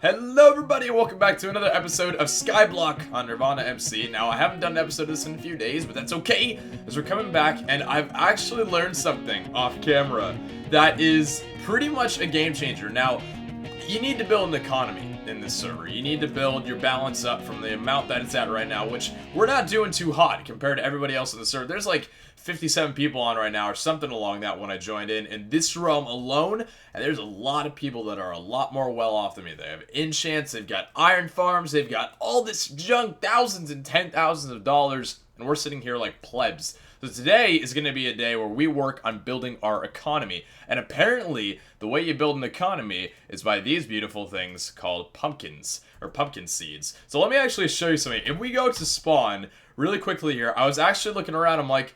Hello everybody and welcome back to another episode of SKYBLOCK on Nirvana MC. Now I haven't done an episode of this in a few days, but that's okay, as we're coming back and I've actually learned something off camera that is pretty much a game changer. Now, you need to build an economy in this server. You need to build your balance up from the amount that it's at right now, which we're not doing too hot compared to everybody else in the server. There's like 57 people on right now or something along that when I joined in this realm alone, and there's a lot of people that are a lot more well off than me. They have enchants, they've got iron farms, they've got all this junk, thousands and $10,000s of dollars, and we're sitting here like plebs. So today is going to be a day where we work on building our economy. And apparently, the way you build an economy is by these beautiful things called pumpkins, or pumpkin seeds. So let me actually show you something. If we go to spawn, really quickly here, I was actually looking around, I'm like,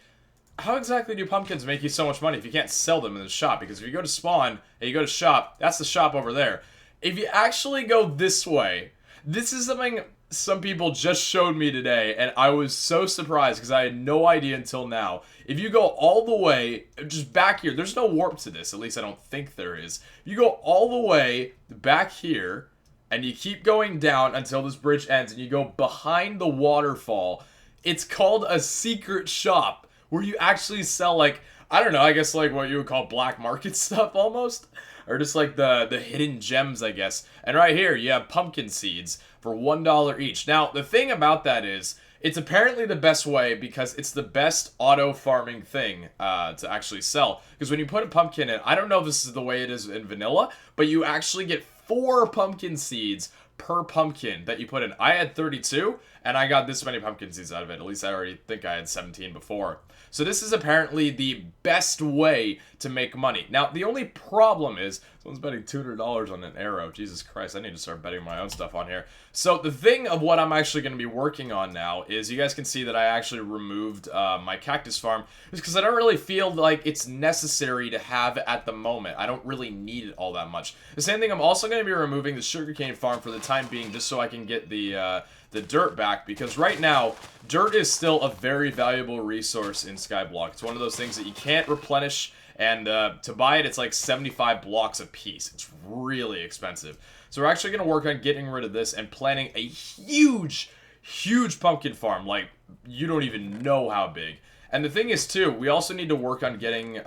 how exactly do pumpkins make you so much money if you can't sell them in the shop? Because if you go to spawn, and you go to shop, that's the shop over there. If you actually go this way, this is something some people just showed me today, and I was so surprised because I had no idea until now. If you go all the way, just back here, there's no warp to this, at least I don't think there is. You go all the way back here, and you keep going down until this bridge ends, and you go behind the waterfall. It's called a secret shop, where you actually sell, like, I don't know, I guess like what you would call black market stuff almost. Or just like the hidden gems, I guess. And right here, you have pumpkin seeds for $1 each. Now, the thing about that is, it's apparently the best way because it's the best auto farming thing to actually sell. Because when you put a pumpkin in, I don't know if this is the way it is in vanilla, but you actually get 4 pumpkin seeds per pumpkin that you put in. I had 32, and I got this many pumpkin seeds out of it. At least I already think I had 17 before. So this is apparently the best way to make money. Now, the only problem is, someone's betting $200 on an arrow. Jesus Christ, I need to start betting my own stuff on here. So the thing of what I'm actually going to be working on now is, you guys can see that I actually removed my cactus farm. It's because I don't really feel like it's necessary to have at the moment. I don't really need it all that much. The same thing, I'm also going to be removing the sugarcane farm for the time being, just so I can get the dirt back, because right now, dirt is still a very valuable resource in SKYBLOCK. It's one of those things that you can't replenish, and to buy it, it's like 75 blocks a piece. It's really expensive. So we're actually going to work on getting rid of this and planting a huge, huge pumpkin farm. Like, you don't even know how big. And the thing is, too, we also need to work on getting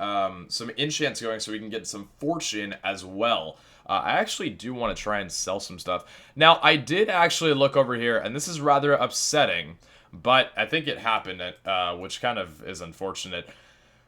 some enchants going so we can get some fortune as well. I actually do want to try and sell some stuff. Now, I did actually look over here, and this is rather upsetting, but I think it happened, which kind of is unfortunate.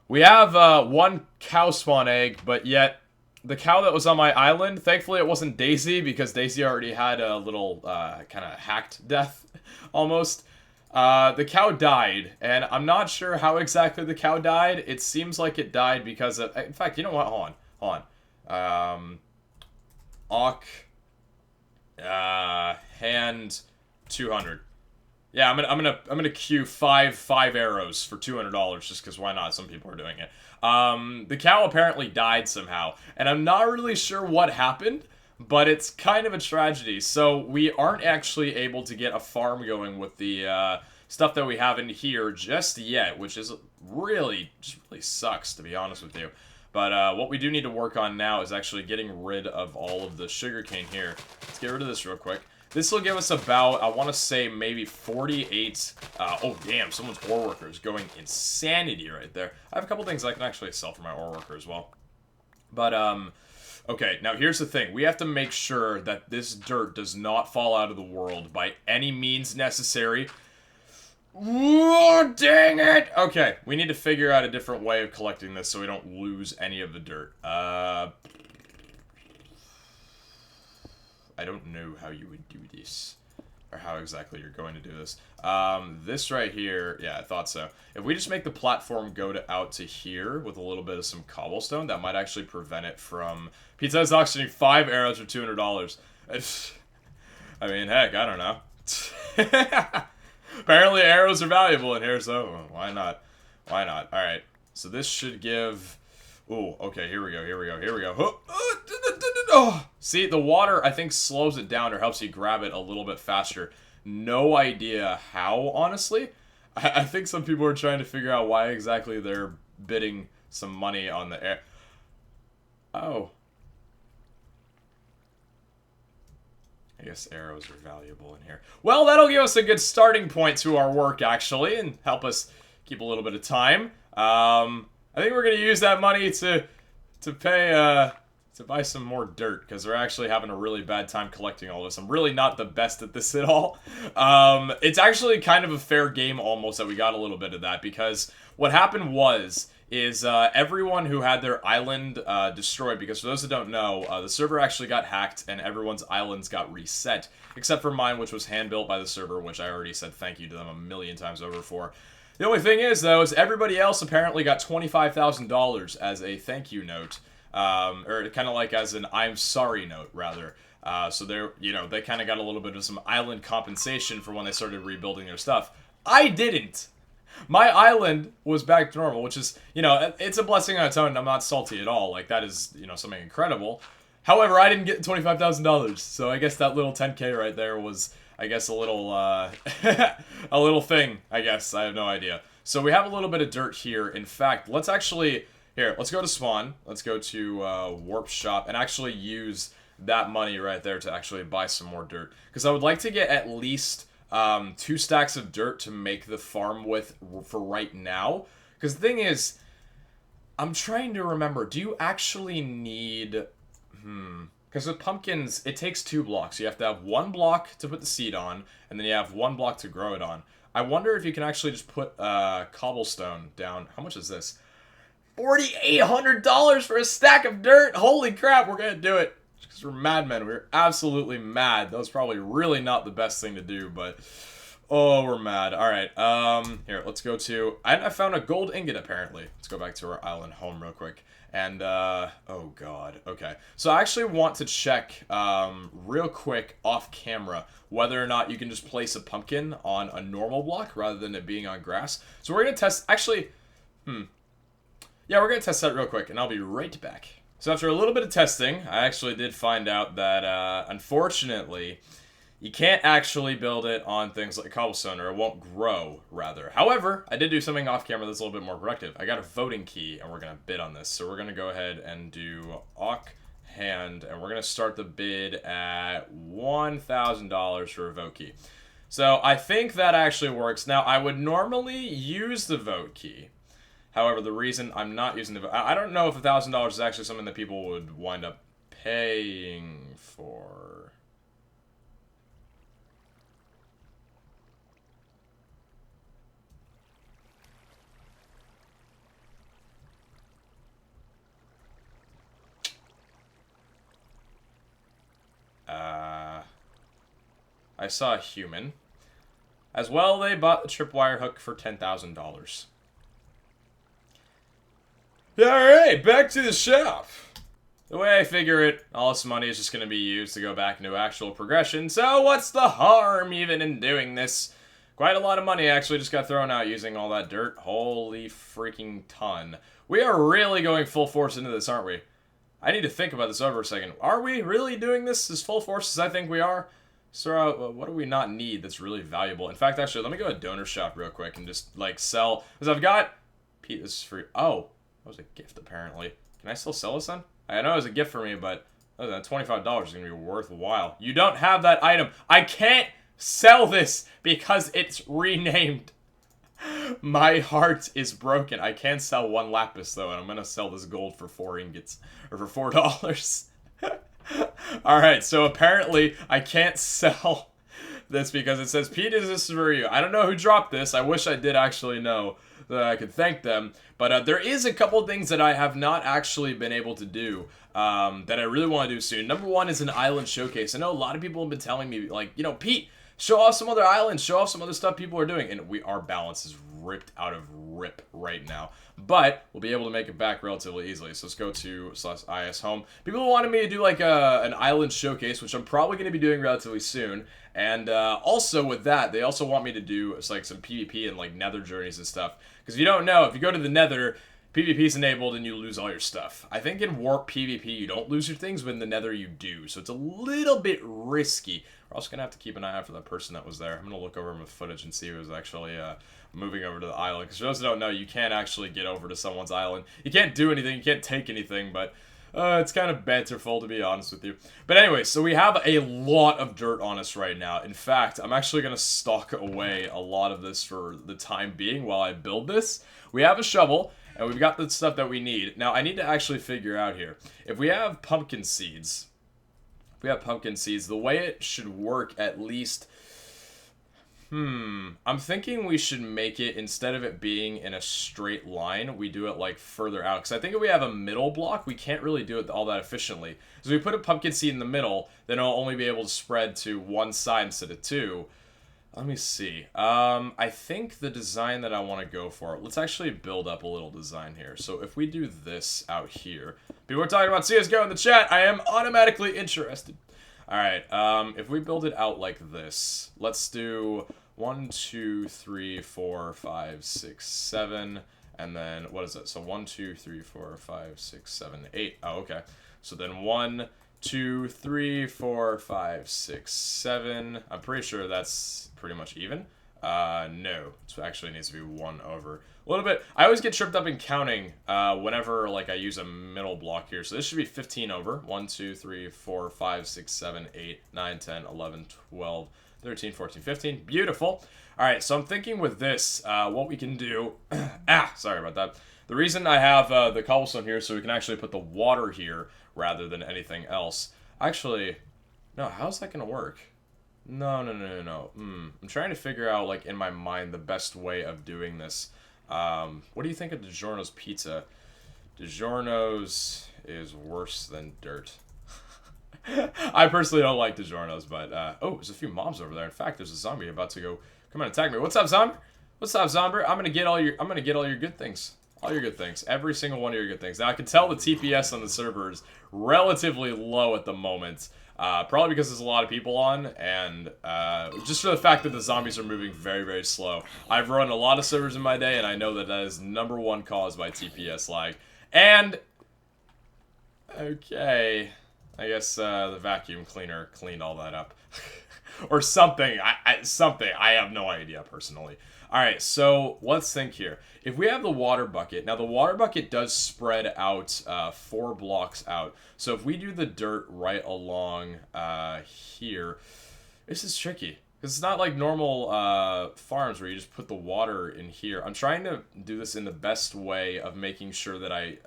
We have 1 cow spawn egg, but yet the cow that was on my island, thankfully it wasn't Daisy, because Daisy already had a little kind of hacked death, almost. The cow died, and I'm not sure how exactly the cow died. It seems like it died because of... In fact, you know what? Hold on. Hand 200. Yeah, I'm gonna queue five arrows for $200 just because why not? Some people are doing it. The cow apparently died somehow, and I'm not really sure what happened, but it's kind of a tragedy. So we aren't actually able to get a farm going with the stuff that we have in here just yet, which is really sucks, to be honest with you. But what we do need to work on now is actually getting rid of all of the sugarcane here. Let's get rid of this real quick. This will give us about, I want to say, maybe 48... oh, damn, someone's ore worker is going insanity right there. I have a couple things I can actually sell for my ore worker as well. But, okay, now here's the thing. We have to make sure that this dirt does not fall out of the world by any means necessary. Oh, dang it! Okay, we need to figure out a different way of collecting this so we don't lose any of the dirt. I don't know how you would do this, or how exactly you're going to do this. This right here, yeah, I thought so. If we just make the platform go out to here with a little bit of some cobblestone, that might actually prevent it from... Pizza is auctioning 5 arrows for $200. I mean, heck, I don't know. Apparently arrows are valuable in here, so why not? Why not? Alright, so this should give... Ooh, okay, here we go. Oh, see, the water, I think, slows it down or helps you grab it a little bit faster. No idea how, honestly. I think some people are trying to figure out why exactly they're bidding some money on the air. Oh. guess arrows are valuable in here. Well, that'll give us a good starting point to our work, actually, and help us keep a little bit of time. I think we're going to use that money to pay, to buy some more dirt, because we're actually having a really bad time collecting all this. I'm really not the best at this at all. It's actually kind of a fair game almost that we got a little bit of that, because what happened is everyone who had their island destroyed, because for those that don't know, the server actually got hacked and everyone's islands got reset, except for mine, which was hand-built by the server, which I already said thank you to them a million times over for. The only thing is, though, is everybody else apparently got $25,000 as a thank you note, or kind of like as an I'm sorry note, rather. So they're, you know, they kind of got a little bit of some island compensation for when they started rebuilding their stuff. I didn't! My island was back to normal, which is, you know, it's a blessing on its own, and I'm not salty at all. Like, that is, you know, something incredible. However, I didn't get $25,000, so I guess that little 10K right there was, I guess, a little, a little thing, I guess. I have no idea. So we have a little bit of dirt here. In fact, let's actually, here, let's go to Spawn. Let's go to Warp Shop and actually use that money right there to actually buy some more dirt. Because I would like to get at least 2 stacks of dirt to make the farm with for right now. Because the thing is, I'm trying to remember, do you actually need... Because with pumpkins, it takes 2 blocks. You have to have 1 block to put the seed on, and then you have 1 block to grow it on. I wonder if you can actually just put cobblestone down. How much is this? $4,800 for a stack of dirt! Holy crap, we're gonna do it! Because we're madmen. We're absolutely mad. That was probably really not the best thing to do, but... Oh, we're mad. Alright, here, let's go to... I found a gold ingot, apparently. Let's go back to our island home real quick. And, oh god, okay. So I actually want to check, real quick, off camera, whether or not you can just place a pumpkin on a normal block rather than it being on grass. So we're gonna test... Actually, yeah, we're gonna test that real quick, and I'll be right back. So after a little bit of testing, I actually did find out that, unfortunately, you can't actually build it on things like cobblestone, or it won't grow, rather. However, I did do something off camera that's a little bit more productive. I got a voting key, and we're going to bid on this. So we're going to go ahead and do Awk Hand, and we're going to start the bid at $1,000 for a vote key. So I think that actually works. Now, I would normally use the vote key. However, the reason I'm not using the... I don't know if $1,000 is actually something that people would wind up paying for. I saw a human. As well, they bought the tripwire hook for $10,000. Alright, back to the shop. The way I figure it, all this money is just going to be used to go back into actual progression, so what's the harm even in doing this? Quite a lot of money actually just got thrown out using all that dirt. Holy freaking ton. We are really going full force into this, aren't we? I need to think about this over a second. Are we really doing this as full force as I think we are? So, what do we not need that's really valuable? In fact, actually, let me go to donor shop real quick and just, like, sell. Because I've got... Pete, this is free. Oh, that was a gift, apparently. Can I still sell this then? I know it was a gift for me, but other than $25 is going to be worthwhile. You don't have that item. I can't sell this because it's renamed. My heart is broken. I can sell 1 lapis, though, and I'm going to sell this gold for 4 ingots. Or for $4. Alright, so apparently I can't sell this because it says, Pete, this is for you. I don't know who dropped this. I wish I did actually know that I could thank them. But there is a couple things that I have not actually been able to do that I really want to do soon. Number 1 is an island showcase. I know a lot of people have been telling me, like, you know, Pete, show off some other islands, show off some other stuff people are doing. And our balance is ripped out of rip right now. But we'll be able to make it back relatively easily. So let's go to /is home. People wanted me to do like an island showcase, which I'm probably going to be doing relatively soon. And also with that, they also want me to do like some PvP and like nether journeys and stuff. Because if you don't know, if you go to the nether, PvP is enabled and you lose all your stuff. I think in Warp PvP you don't lose your things, but in the nether you do. So it's a little bit risky. We're also going to have to keep an eye out for that person that was there. I'm going to look over my footage and see who was actually moving over to the island. Because for those who don't know, you can't actually get over to someone's island. You can't do anything, you can't take anything, but It's kind of banterful, to be honest with you. But anyway, so we have a lot of dirt on us right now. In fact, I'm actually going to stock away a lot of this for the time being while I build this. We have a shovel, and we've got the stuff that we need. Now, I need to actually figure out here. If we have pumpkin seeds, the way it should work at least... I'm thinking we should make it, instead of it being in a straight line, we do it like further out. Because I think if we have a middle block, we can't really do it all that efficiently. So if we put a pumpkin seed in the middle, then it'll only be able to spread to one side instead of two. Let me see. I think the design that I want to go for, let's actually build up a little design here. So if we do this out here, people are talking about CSGO in the chat, I am automatically interested. Alright, if we build it out like this, let's do 1, 2, 3, 4, 5, 6, 7, and then, what is it? So 1, 2, 3, 4, 5, 6, 7, 8. Oh, okay. So then 1, 2, 3, 4, 5, 6, 7. I'm pretty sure that's pretty much even. No. It actually needs to be 1 over. A little bit. I always get tripped up in counting whenever like I use a middle block here. So this should be 15 over. 1, 2, 3, 4, 5, 6, 7, 8, 9, 10, 11, 12, 13, 14, 15. Beautiful. Alright, so I'm thinking with this, what we can do... sorry about that. The reason I have the cobblestone here so we can actually put the water here rather than anything else. Actually, no, how's that going to work? No. I'm trying to figure out, like, in my mind, the best way of doing this. What do you think of DiGiorno's pizza? DiGiorno's is worse than dirt. I personally don't like DiGiorno's, but, oh, there's a few mobs over there. In fact, there's a zombie about to go come and attack me. What's up, zombie? What's up, zombie? I'm gonna get all your good things. All your good things. Every single one of your good things. Now, I can tell the TPS on the server is relatively low at the moment. Probably because there's a lot of people on, and just for the fact that the zombies are moving very, very slow. I've run a lot of servers in my day, and I know that that is #1 caused by TPS lag. And, okay, I guess the vacuum cleaner cleaned all that up. Or something, something, I have no idea personally. Alright, so let's think here. If we have the water bucket, now the water bucket does spread out 4 blocks out. So if we do the dirt right along here, this is tricky. Because it's not like normal farms where you just put the water in here. I'm trying to do this in the best way of making sure that I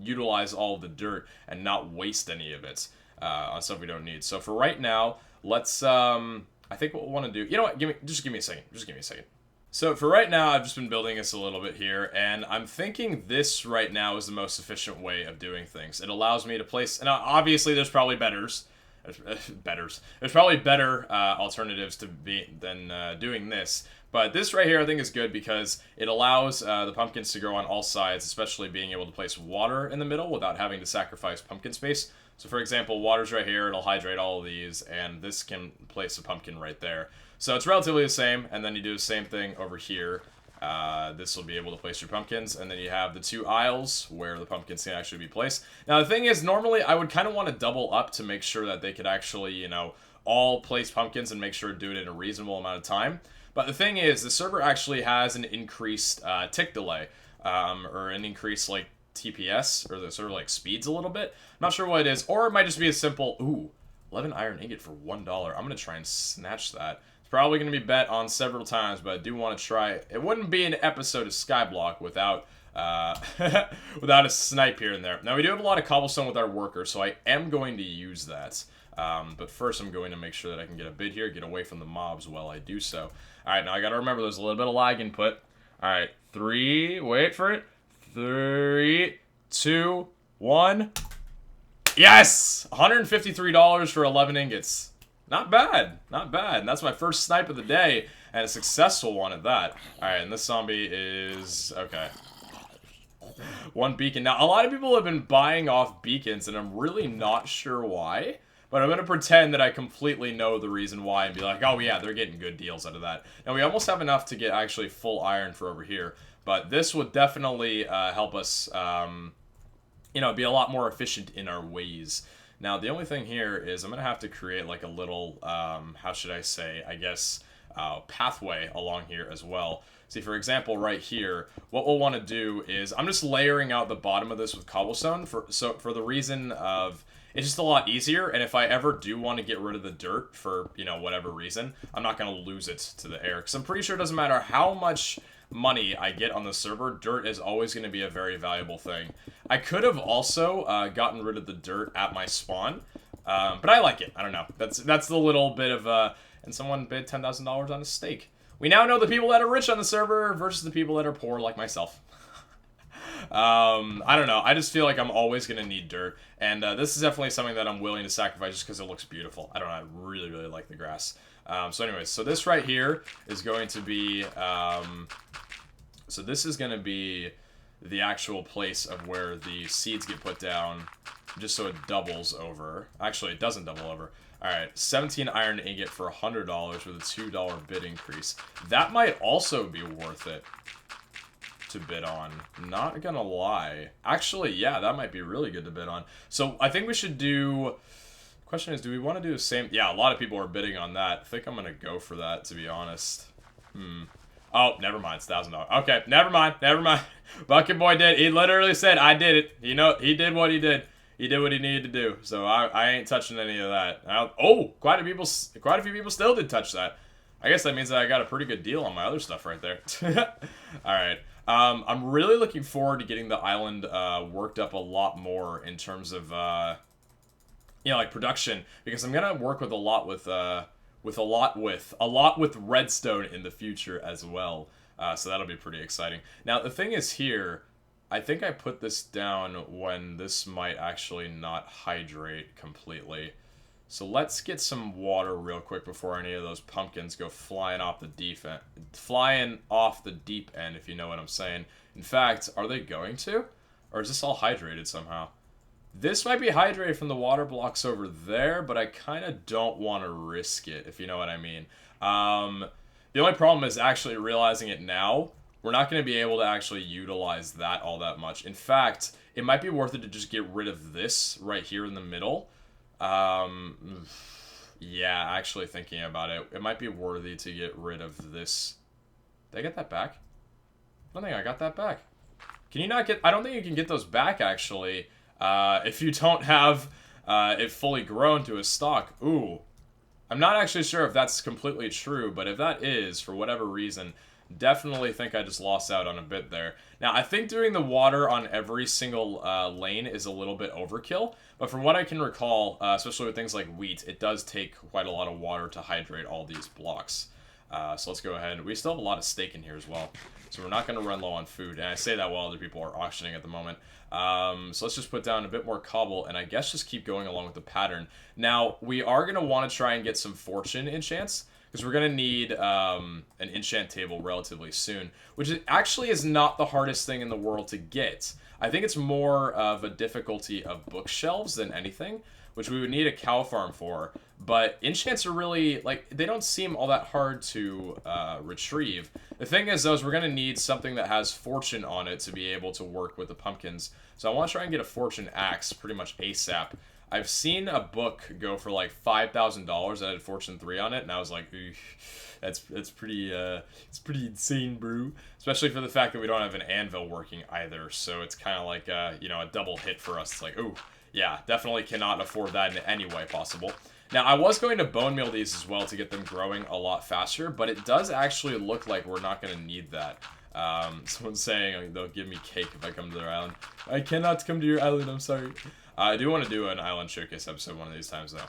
utilize all of the dirt and not waste any of it on stuff we don't need. So for right now, let's, I think what we'll want to do, you know what, just give me a second. So for right now, I've just been building this a little bit here, and I'm thinking this right now is the most efficient way of doing things. It allows me to place, and obviously there's probably There's probably better alternatives than doing this. But this right here I think is good because it allows the pumpkins to grow on all sides, especially being able to place water in the middle without having to sacrifice pumpkin space. So for example, water's right here, it'll hydrate all of these, and this can place a pumpkin right there. So it's relatively the same, and then you do the same thing over here. This will be able to place your pumpkins, and then you have the 2 aisles where the pumpkins can actually be placed. Now the thing is, normally I would kind of want to double up to make sure that they could actually, you know, all place pumpkins and make sure to do it in a reasonable amount of time. But the thing is, the server actually has an increased tick delay, or an increased, like, TPS, or the sort of, like, speeds a little bit. I'm not sure what it is, or it might just be a simple, ooh, 11 iron ingot for $1. I'm going to try and snatch that. It's probably going to be bet on several times, but I do want to try it. It wouldn't be an episode of Skyblock without without a snipe here and there. Now, we do have a lot of cobblestone with our workers, so I am going to use that. But first, I'm going to make sure that I can get a bit here, get away from the mobs while I do so. Alright, now I got to remember there's a little bit of lag input. Alright, 3, wait for it. 3, 2, 1. Yes! $153 for 11 ingots. Not bad, not bad. And that's my first snipe of the day, and a successful one at that. Alright, and this zombie is... okay. 1 beacon. Now, a lot of people have been buying off beacons, and I'm really not sure why. But I'm going to pretend that I completely know the reason why and be like, oh yeah, they're getting good deals out of that. Now, we almost have enough to get actually full iron for over here. But this would definitely help us, you know, be a lot more efficient in our ways. Now, the only thing here is I'm going to have to create like a little, how should I say, I guess, pathway along here as well. See, for example, right here, what we'll want to do is I'm just layering out the bottom of this with cobblestone for the reason of it's just a lot easier, and if I ever do want to get rid of the dirt for, you know, whatever reason, I'm not going to lose it to the air. Because I'm pretty sure it doesn't matter how much money I get on the server, dirt is always going to be a very valuable thing. I could have also gotten rid of the dirt at my spawn, but I like it. I don't know. That's the little bit of, and someone bid $10,000 on a steak. We now know the people that are rich on the server versus the people that are poor like myself. I don't know. I just feel like I'm always going to need dirt. And this is definitely something that I'm willing to sacrifice just because it looks beautiful. I don't know. I really, really like the grass. So anyways, so this right here is going to be... so this is going to be the actual place of where the seeds get put down just so it doubles over. Actually, it doesn't double over. Alright, 17 iron ingot for $100 with a $2 bid increase. That might also be worth it to bid on. Not gonna lie. Actually, yeah, that might be really good to bid on. So I think we should do... Question is, do we want to do the same? Yeah, a lot of people are bidding on that. I think I'm gonna go for that, to be honest. Oh, never mind. It's $1,000. Okay, never mind. Never mind. Bucket Boy did. He literally said, I did it. You know, he did what he did. He did what he needed to do. So I ain't touching any of that. Oh, quite a few people still did touch that. I guess that means that I got a pretty good deal on my other stuff right there. Alright. I'm really looking forward to getting the island worked up a lot more in terms of, you know, like production. Because I'm going to work with a lot with redstone in the future as well. So that'll be pretty exciting. Now, the thing is here, I think I put this down when this might actually not hydrate completely. So let's get some water real quick before any of those pumpkins go flying off the deep end, if you know what I'm saying. In fact, are they going to? Or is this all hydrated somehow? This might be hydrated from the water blocks over there, but I kind of don't want to risk it, if you know what I mean. The only problem is actually realizing it now. We're not going to be able to actually utilize that all that much. In fact, it might be worth it to just get rid of this right here in the middle. Yeah, actually thinking about it, it might be worthy to get rid of this. Did I get that back? I don't think I got that back. Can you not get... I don't think you can get those back, actually, if you don't have it fully grown to a stalk. Ooh. I'm not actually sure if that's completely true, but if that is, for whatever reason... Definitely think I just lost out on a bit there. Now, I think doing the water on every single lane is a little bit overkill, but from what I can recall, especially with things like wheat, it does take quite a lot of water to hydrate all these blocks. So let's go ahead. We still have a lot of steak in here as well, so we're not going to run low on food, and I say that while other people are auctioning at the moment. So let's just put down a bit more cobble, and I guess just keep going along with the pattern. Now, we are going to want to try and get some fortune enchants, because we're going to need an enchant table relatively soon, which actually is not the hardest thing in the world to get. I think it's more of a difficulty of bookshelves than anything, which we would need a cow farm for. But enchants are really, like, they don't seem all that hard to retrieve. The thing is, though, is we're going to need something that has fortune on it to be able to work with the pumpkins. So I want to try and get a fortune axe pretty much ASAP. I've seen a book go for like $5,000 that had Fortune 3 on it, and I was like, that's pretty insane, bro. Especially for the fact that we don't have an anvil working either, so it's kind of like you know, a double hit for us. It's like, ooh, yeah, definitely cannot afford that in any way possible. Now, I was going to bone meal these as well to get them growing a lot faster, but it does actually look like we're not going to need that. Someone's saying they'll give me cake if I come to their island. I cannot come to your island, I'm sorry. I do want to do an Island Showcase episode one of these times, though.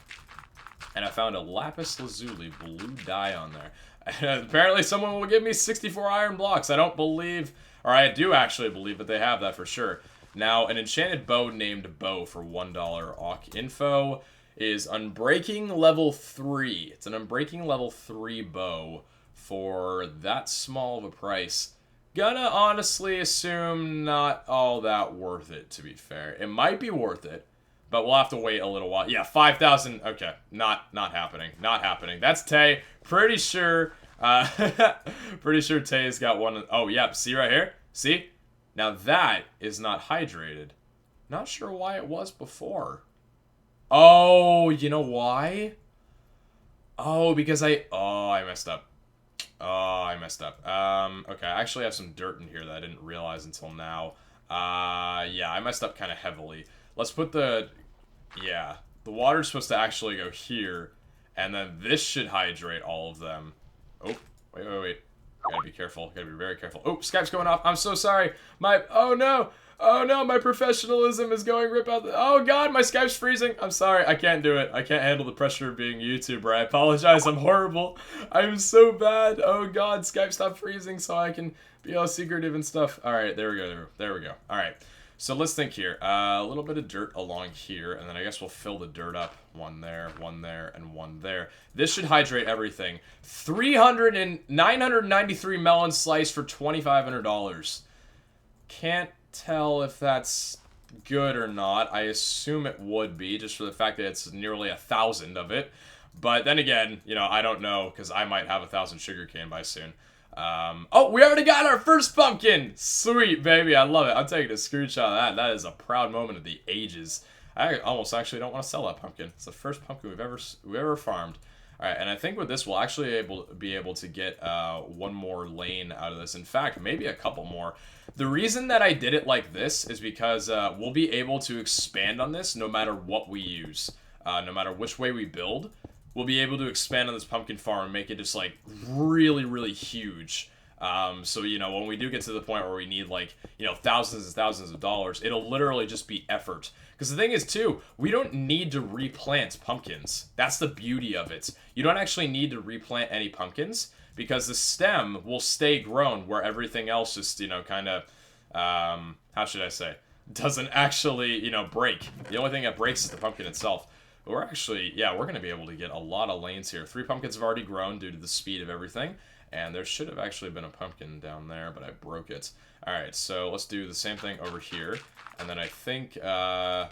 And I found a lapis lazuli blue dye on there. And apparently someone will give me 64 iron blocks. I don't believe, or I do actually believe that they have that for sure. Now, an enchanted bow named Bow for $1 Awk info is Unbreaking level 3. It's an Unbreaking level 3 bow for that small of a price. Gonna honestly assume not all that worth it, to be fair. It might be worth it, but we'll have to wait a little while. Yeah, 5,000. Okay, not happening. Not happening. That's Tay. Pretty sure, pretty sure Tay's got one. Oh, yep. See right here? See? Now that is not hydrated. Not sure why it was before. Oh, you know why? Oh, because I messed up. Oh, I messed up. Okay, I actually have some dirt in here that I didn't realize until now. Yeah, I messed up kind of heavily. Let's put the... Yeah, the water's supposed to actually go here, and then this should hydrate all of them. Oh, wait. Gotta be careful. Gotta be very careful. Oh, Skype's going off. I'm so sorry. Oh no. Oh no, my professionalism is going rip out. Oh god, my Skype's freezing. I'm sorry. I can't do it. I can't handle the pressure of being a YouTuber. I apologize. I'm horrible. I'm so bad. Oh god, Skype, stop freezing so I can be all secretive and stuff. Alright, there we go. There we go. Alright. So let's think here. A little bit of dirt along here, and then I guess we'll fill the dirt up. One there, and one there. This should hydrate everything. 993 melon slice for $2,500. Can't tell if that's good or not. I assume it would be, just for the fact that it's nearly 1,000 of it. But then again, you know, I don't know, because I might have 1,000 sugarcane by soon. Oh, we already got our first pumpkin! Sweet, baby, I love it. I'm taking a screenshot of that. That is a proud moment of the ages. I almost actually don't want to sell that pumpkin. It's the first pumpkin we've ever farmed. Alright, and I think with this, we'll actually be able to get one more lane out of this. In fact, maybe a couple more. The reason that I did it like this is because we'll be able to expand on this no matter what we use. No matter which way we build. We'll be able to expand on this pumpkin farm and make it just, like, really, really huge. So, you know, when we do get to the point where we need, like, you know, thousands and thousands of dollars, it'll literally just be effort. Because the thing is, too, we don't need to replant pumpkins. That's the beauty of it. You don't actually need to replant any pumpkins, because the stem will stay grown where everything else just, you know, kind of, how should I say, doesn't actually, you know, break. The only thing that breaks is the pumpkin itself. But we're actually, yeah, we're going to be able to get a lot of lanes here. 3 pumpkins have already grown due to the speed of everything. And there should have actually been a pumpkin down there, but I broke it. Alright, so let's do the same thing over here. And then I think, how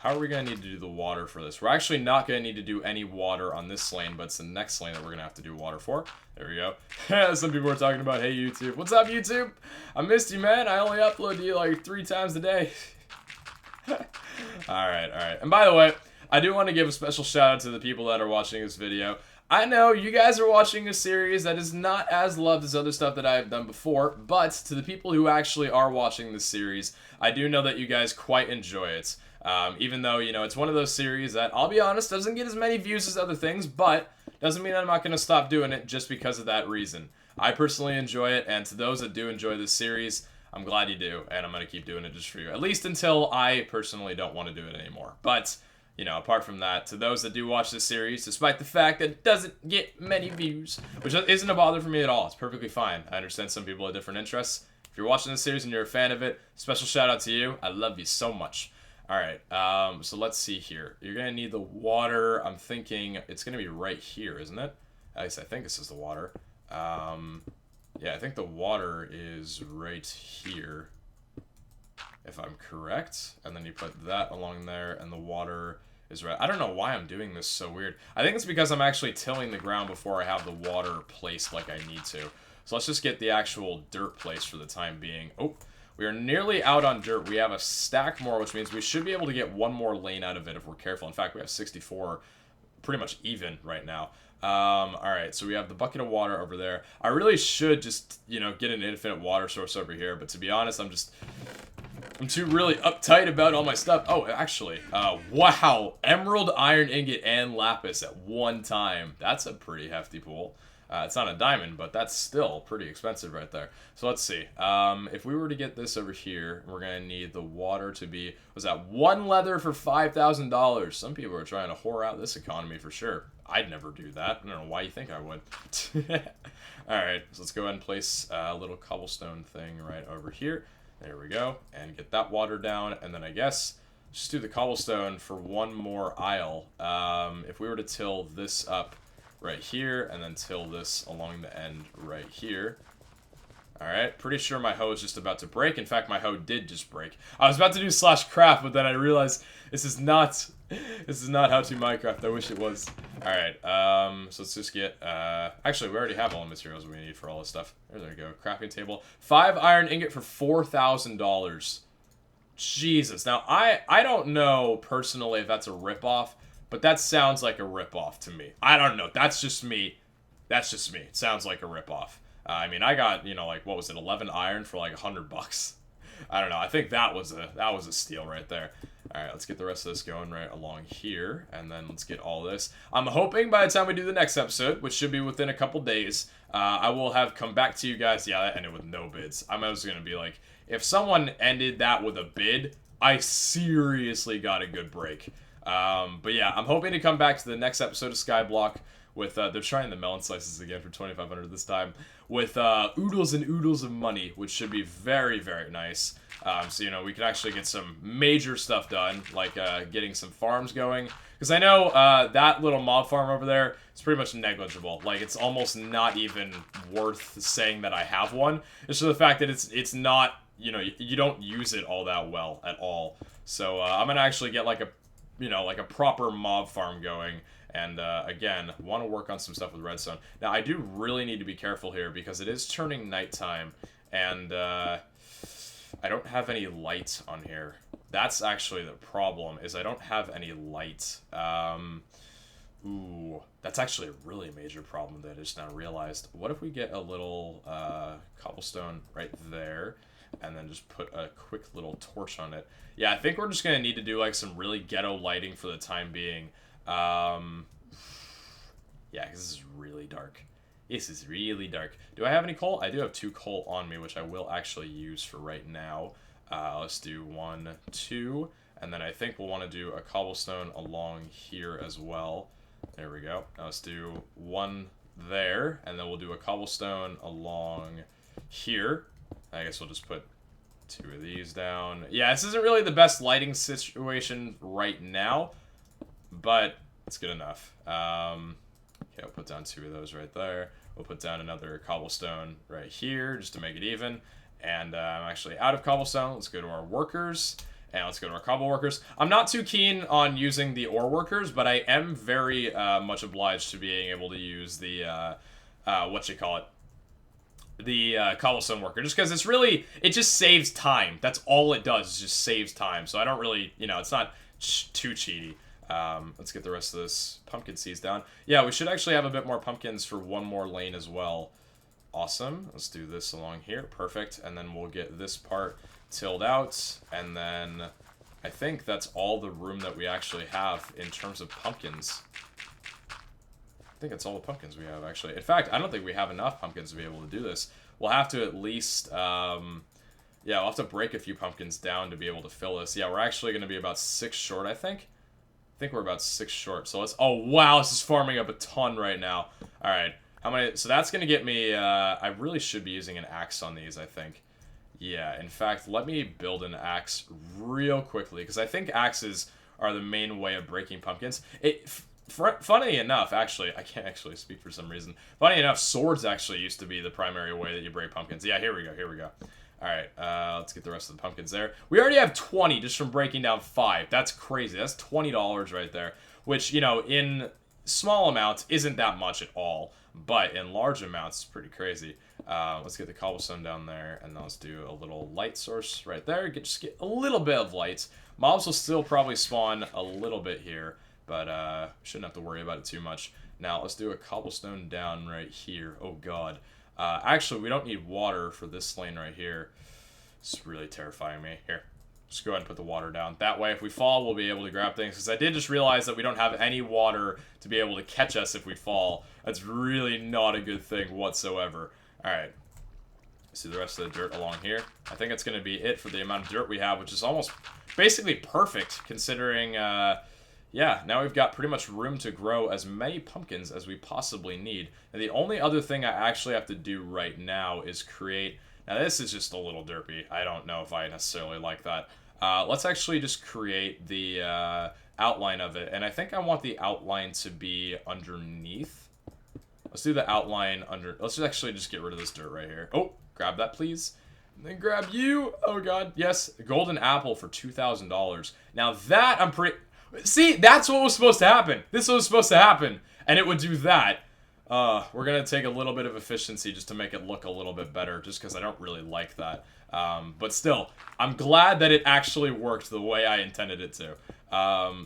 are we going to need to do the water for this? We're actually not going to need to do any water on this lane, but it's the next lane that we're going to have to do water for. There we go. Some people are talking about, hey, YouTube. What's up, YouTube? I missed you, man. I only upload to you like 3 times a day. Alright. And by the way, I do want to give a special shout out to the people that are watching this video. I know you guys are watching a series that is not as loved as other stuff that I have done before, but to the people who actually are watching this series, I do know that you guys quite enjoy it. Even though, you know, it's one of those series that, I'll be honest, doesn't get as many views as other things, but doesn't mean I'm not going to stop doing it just because of that reason. I personally enjoy it, and to those that do enjoy this series, I'm glad you do, and I'm going to keep doing it just for you. At least until I personally don't want to do it anymore. But, you know, apart from that, to those that do watch this series, despite the fact that it doesn't get many views, which isn't a bother for me at all, it's perfectly fine. I understand some people have different interests. If you're watching this series and you're a fan of it, special shout out to you. I love you so much. Alright, so let's see here. You're going to need the water. I'm thinking it's going to be right here, isn't it? At least I think this is the water. Yeah, I think the water is right here, if I'm correct. And then you put that along there, and the water is right. I don't know why I'm doing this so weird. I think it's because I'm actually tilling the ground before I have the water placed like I need to. So let's just get the actual dirt placed for the time being. Oh, we are nearly out on dirt. We have a stack more, which means we should be able to get one more lane out of it if we're careful. In fact, we have 64 pretty much even right now. Alright, so we have the bucket of water over there. I really should just, you know, get an infinite water source over here, but to be honest, I'm too really uptight about all my stuff. Oh, actually, wow, emerald, iron ingot, and lapis at one time. That's a pretty hefty pool. It's not a diamond, but that's still pretty expensive right there. So let's see. If we were to get this over here, we're going to need the water to be, was that 1 leather for $5,000? Some people are trying to whore out this economy for sure. I'd never do that. I don't know why you think I would. Alright, so let's go ahead and place a little cobblestone thing right over here. There we go. And get that water down. And then I guess just do the cobblestone for one more aisle. If we were to till this up right here, and then till this along the end right here. Alright, pretty sure my hoe is just about to break. In fact, my hoe did just break. I was about to do /craft, but then I realized this is not how to Minecraft. I wish it was. Alright, so let's just get, actually, we already have all the materials we need for all this stuff. There we go, crafting table. 5 iron ingot for $4,000. Jesus. Now, I don't know personally if that's a ripoff, but that sounds like a ripoff to me. I don't know. That's just me. That's just me. It sounds like a ripoff. I mean, I got, you know, like, what was it, 11 iron for like $100. I don't know. I think that was a steal right there. All right, let's get the rest of this going right along here, and then let's get all this. I'm hoping by the time we do the next episode, which should be within a couple days, I will have come back to you guys. Yeah, that ended with no bids. I was gonna be like, if someone ended that with a bid, I seriously got a good break. But yeah, I'm hoping to come back to the next episode of Skyblock with, they're trying the melon slices again for 2,500 this time, with oodles and oodles of money, which should be very, very nice. So, you know, we can actually get some major stuff done, like getting some farms going. Because I know that little mob farm over there is pretty much negligible. Like, it's almost not even worth saying that I have one. It's just the fact that it's not, you know, you don't use it all that well at all. So I'm going to actually get like a, you know, like a proper mob farm going. And, again, want to work on some stuff with redstone. Now, I do really need to be careful here because it is turning nighttime, and, I don't have any light on here. That's actually the problem, is I don't have any light. Ooh, that's actually a really major problem that I just now realized. What if we get a little, cobblestone right there, and then just put a quick little torch on it? Yeah, I think we're just gonna need to do, like, some really ghetto lighting for the time being. Yeah, because this is really dark. This is really dark. Do I have any coal? I do have 2 coal on me, which I will actually use for right now. Let's do 1, 2, and then I think we'll want to do a cobblestone along here as well. There we go. Now let's do 1 there, and then we'll do a cobblestone along here. I guess we'll just put 2 of these down. Yeah, this isn't really the best lighting situation right now, but it's good enough. Okay, I'll put down 2 of those right there. We'll put down another cobblestone right here just to make it even. And I'm actually out of cobblestone. Let's go to our workers. And let's go to our cobble workers. I'm not too keen on using the ore workers, but I am very much obliged to being able to use the, the cobblestone worker. Just because it's really, it just saves time. That's all it does, is just saves time. So I don't really, you know, it's not too cheaty. Let's get the rest of this pumpkin seeds down. Yeah, we should actually have a bit more pumpkins for 1 more lane as well. Awesome. Let's do this along here. Perfect. And then we'll get this part tilled out. And then I think that's all the room that we actually have in terms of pumpkins. I think that's all the pumpkins we have, actually. In fact, I don't think we have enough pumpkins to be able to do this. We'll have to at least, yeah, we'll have to break a few pumpkins down to be able to fill this. Yeah, we're actually going to be about 6 short, I think. I think we're about 6 short. So let's, oh wow, this is farming up a ton right now. All right. How many, so that's going to get me, I really should be using an axe on these, I think. Yeah, in fact, let me build an axe real quickly, because I think axes are the main way of breaking pumpkins. Funny enough, actually, I can't actually speak for some reason. Funny enough, swords actually used to be the primary way that you break pumpkins. Yeah, here we go, here we go. Alright, let's get the rest of the pumpkins there. We already have 20 just from breaking down 5. That's crazy. That's $20 right there, which, you know, in small amounts isn't that much at all, but in large amounts it's pretty crazy. Let's get the cobblestone down there, and then let's do a little light source right there. Just get a little bit of light. Mobs will still probably spawn a little bit here, but shouldn't have to worry about it too much. Now let's do a cobblestone down right here. Oh god. Actually, we don't need water for this lane right here. It's really terrifying me. Here, just go ahead and put the water down. That way, if we fall, we'll be able to grab things. Because I did just realize that we don't have any water to be able to catch us if we fall. That's really not a good thing whatsoever. Alright. See the rest of the dirt along here. I think that's going to be it for the amount of dirt we have, which is almost basically perfect, considering, yeah, now we've got pretty much room to grow as many pumpkins as we possibly need. And the only other thing I actually have to do right now is create... Now, this is just a little derpy. I don't know if I necessarily like that. Let's actually just create the outline of it. And I think I want the outline to be underneath. Let's do the outline under... Let's actually just get rid of this dirt right here. Oh, grab that, please. And then grab you. Oh, God. Yes, golden apple for $2,000. Now, that I'm pretty... See, that's what was supposed to happen. This was supposed to happen, and it would do that. We're going to take a little bit of efficiency just to make it look a little bit better, just because I don't really like that. But still, I'm glad that it actually worked the way I intended it to.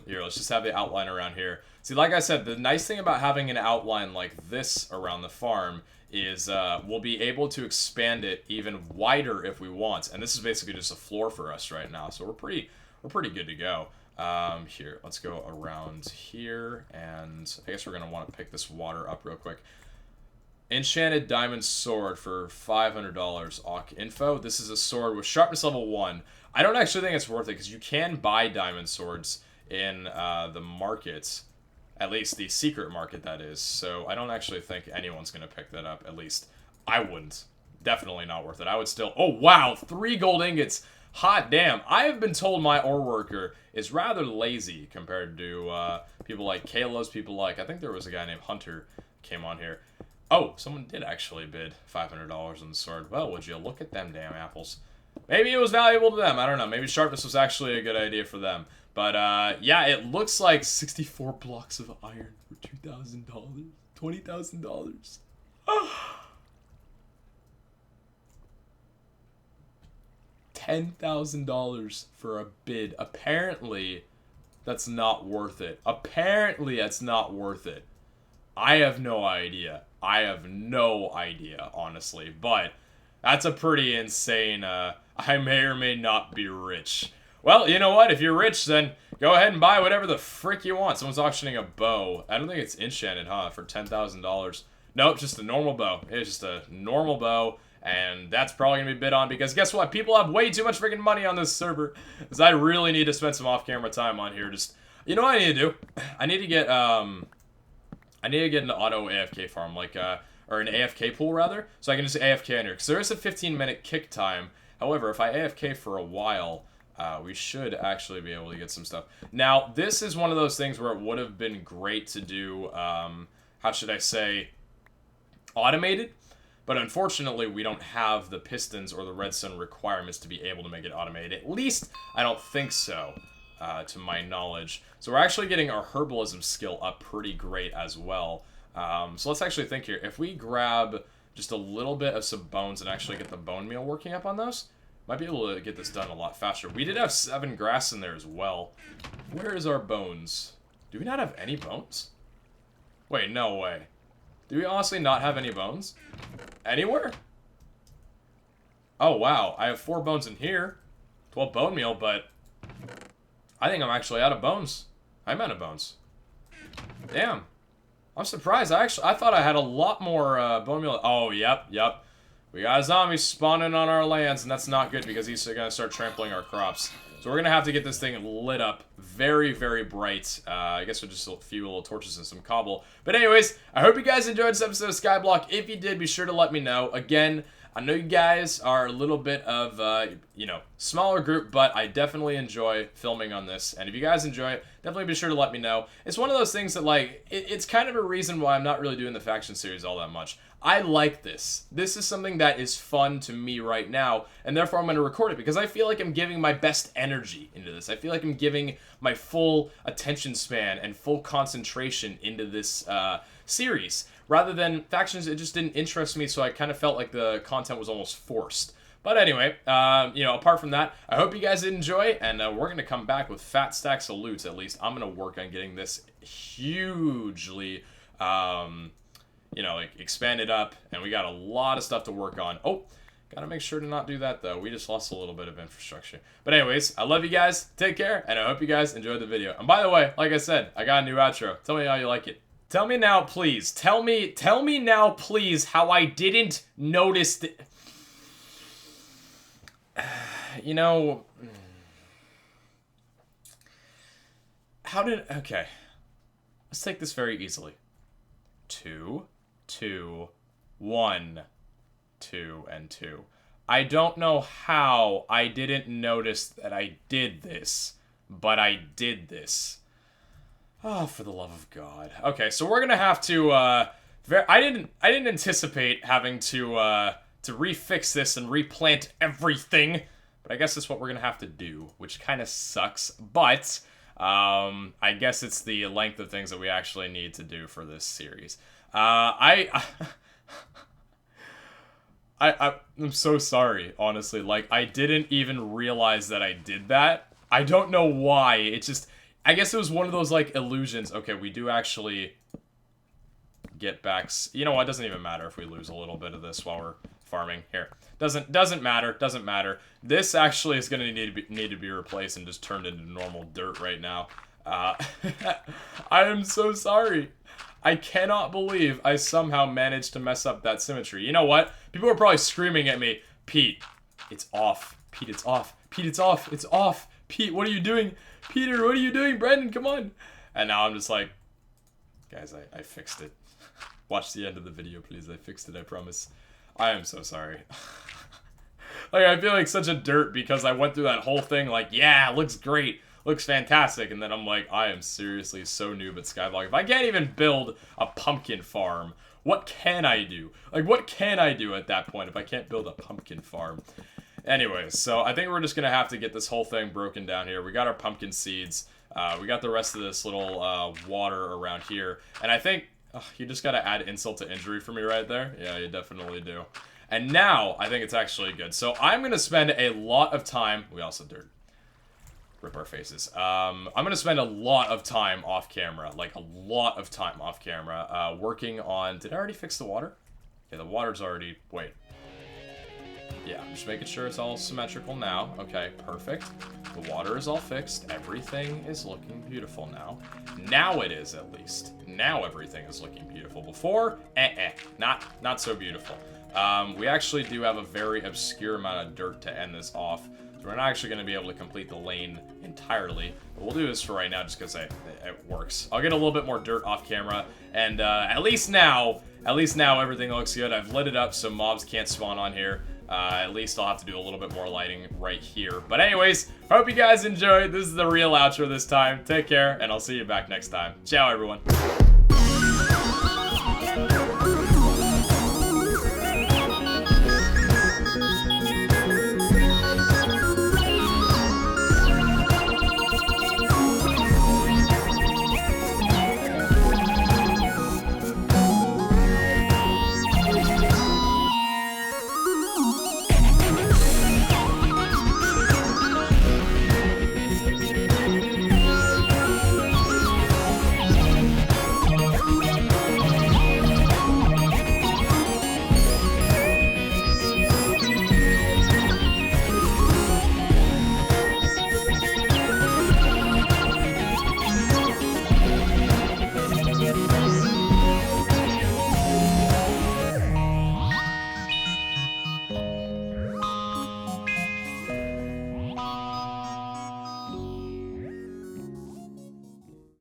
Here, let's just have the outline around here. See, like I said, the nice thing about having an outline like this around the farm is we'll be able to expand it even wider if we want. And this is basically just a floor for us right now, so we're pretty good to go. Here, let's go around here, and I guess we're gonna want to pick this water up real quick. Enchanted diamond sword for $500. Awk info. This is a sword with sharpness level 1. I don't actually think it's worth it because you can buy diamond swords in the markets. At least the secret market, that is. So I don't actually think anyone's going to pick that up. At least I wouldn't. Definitely not worth it. I would still... Oh, wow. 3 gold ingots. Hot damn. I have been told my ore worker is rather lazy compared to people like Kalos, people like... I think there was a guy named Hunter came on here. Oh, someone did actually bid $500 on the sword. Well, would you look at them damn apples. Maybe it was valuable to them. I don't know. Maybe sharpness was actually a good idea for them. But, yeah, it looks like 64 blocks of iron for $2,000. $20,000. $10,000 for a bid. Apparently, that's not worth it. Apparently, that's not worth it. I have no idea. I have no idea, honestly. But that's a pretty insane, I may or may not be rich. Well, you know what? If you're rich, then go ahead and buy whatever the frick you want. Someone's auctioning a bow. I don't think it's enchanted, huh? For $10,000. Nope, just a normal bow. It's just a normal bow. And that's probably going to be bid on because guess what? People have way too much freaking money on this server. Because I really need to spend some off-camera time on here. Just, you know what I need to do? I need to get, an auto AFK farm. Like, or an AFK pool, rather. So I can just AFK on here. Because there is a 15-minute kick time. However, if I AFK for a while... we should actually be able to get some stuff. Now, this is one of those things where it would have been great to do, how should I say, automated. But unfortunately, we don't have the pistons or the redstone requirements to be able to make it automated. At least, I don't think so, to my knowledge. So we're actually getting our herbalism skill up pretty great as well. So let's actually think here. If we grab just a little bit of some bones and actually get the bone meal working up on those... Might be able to get this done a lot faster. We did have 7 grass in there as well. Where is our bones? Do we not have any bones? Wait, no way. Do we honestly not have any bones? Anywhere? Oh, wow. I have 4 bones in here. 12 bone meal, but... I think I'm actually out of bones. I'm out of bones. Damn. I'm surprised. I thought I had a lot more bone meal. Oh, yep. We got a zombie spawning on our lands, and that's not good because he's going to start trampling our crops. So we're going to have to get this thing lit up very, very bright. I guess we'll just a few little torches and some cobble. But anyways, I hope you guys enjoyed this episode of Skyblock. If you did, be sure to let me know. Again, I know you guys are a little bit of, you know, smaller group, but I definitely enjoy filming on this. And if you guys enjoy it, definitely be sure to let me know. It's one of those things that, like, it's kind of a reason why I'm not really doing the faction series all that much. I like this. This is something that is fun to me right now, and therefore I'm going to record it because I feel like I'm giving my best energy into this. I feel like I'm giving my full attention span and full concentration into this series. Rather than factions, it just didn't interest me, so I kind of felt like the content was almost forced. But anyway, you know, apart from that, I hope you guys did enjoy, and we're going to come back with fat stacks of loot, at least. I'm going to work on getting this hugely... you know, like, expanded up, and we got a lot of stuff to work on. Oh, gotta make sure to not do that, though. We just lost a little bit of infrastructure. But anyways, I love you guys. Take care, and I hope you guys enjoyed the video. And by the way, like I said, I got a new outro. Tell me how you like it. Tell me now, please. Tell me now, please, how I didn't notice that... You know... How did... Okay. Let's take this very easily. 2, 2, 1, 2, and 2. I don't know how I didn't notice that I did this, but I did this. Oh, for the love of God. Okay, so we're gonna have to, I didn't anticipate having to refix this and replant everything, but I guess that's what we're gonna have to do, which kind of sucks, but... I guess it's the length of things that we actually need to do for this series. I'm so sorry, honestly. Like, I didn't even realize that I did that. I don't know why. It just, I guess it was one of those, like, illusions. Okay, we do actually get back... You know what? It doesn't even matter if we lose a little bit of this while we're farming. Here. Doesn't matter. This actually is going to need to be replaced and just turned into normal dirt right now. I am so sorry. I cannot believe I somehow managed to mess up that symmetry. You know what? People are probably screaming at me. Pete, it's off. Pete, it's off. Pete, it's off. It's off. Pete, what are you doing? Peter, what are you doing? Brandon, come on. And now I'm just like, guys, I fixed it. Watch the end of the video, please. I fixed it, I promise. I am so sorry. Like, I feel like such a dirt because I went through that whole thing like, yeah, looks great. Looks fantastic, and then I'm like, I am seriously so noob at SKYBLOCK. If I can't even build a pumpkin farm, what can I do? Like, what can I do at that point if I can't build a pumpkin farm? Anyways, so I think we're just gonna have to get this whole thing broken down here. We got our pumpkin seeds. We got the rest of this little water around here, and I think you just gotta add insult to injury for me right there. Yeah, you definitely do. And now I think it's actually good. So I'm gonna spend a lot of time. We also dirt. Rip our faces. I'm gonna spend a lot of time off camera, like a lot of time off camera, working on... Did I already fix the water? Yeah, the water's already... Wait. Yeah, I'm just making sure it's all symmetrical now. Okay, perfect. The water is all fixed. Everything is looking beautiful now. Now it is, at least. Now everything is looking beautiful. Before, not so beautiful. We actually do have a very obscure amount of dirt to end this off. So we're not actually going to be able to complete the lane entirely, but we'll do this for right now just because it works. I'll get a little bit more dirt off camera, and at least now everything looks good. I've lit it up so mobs can't spawn on here. At least I'll have to do a little bit more lighting right here. But anyways, hope you guys enjoyed. This is the real outro this time. Take care, and I'll see you back next time. Ciao, everyone.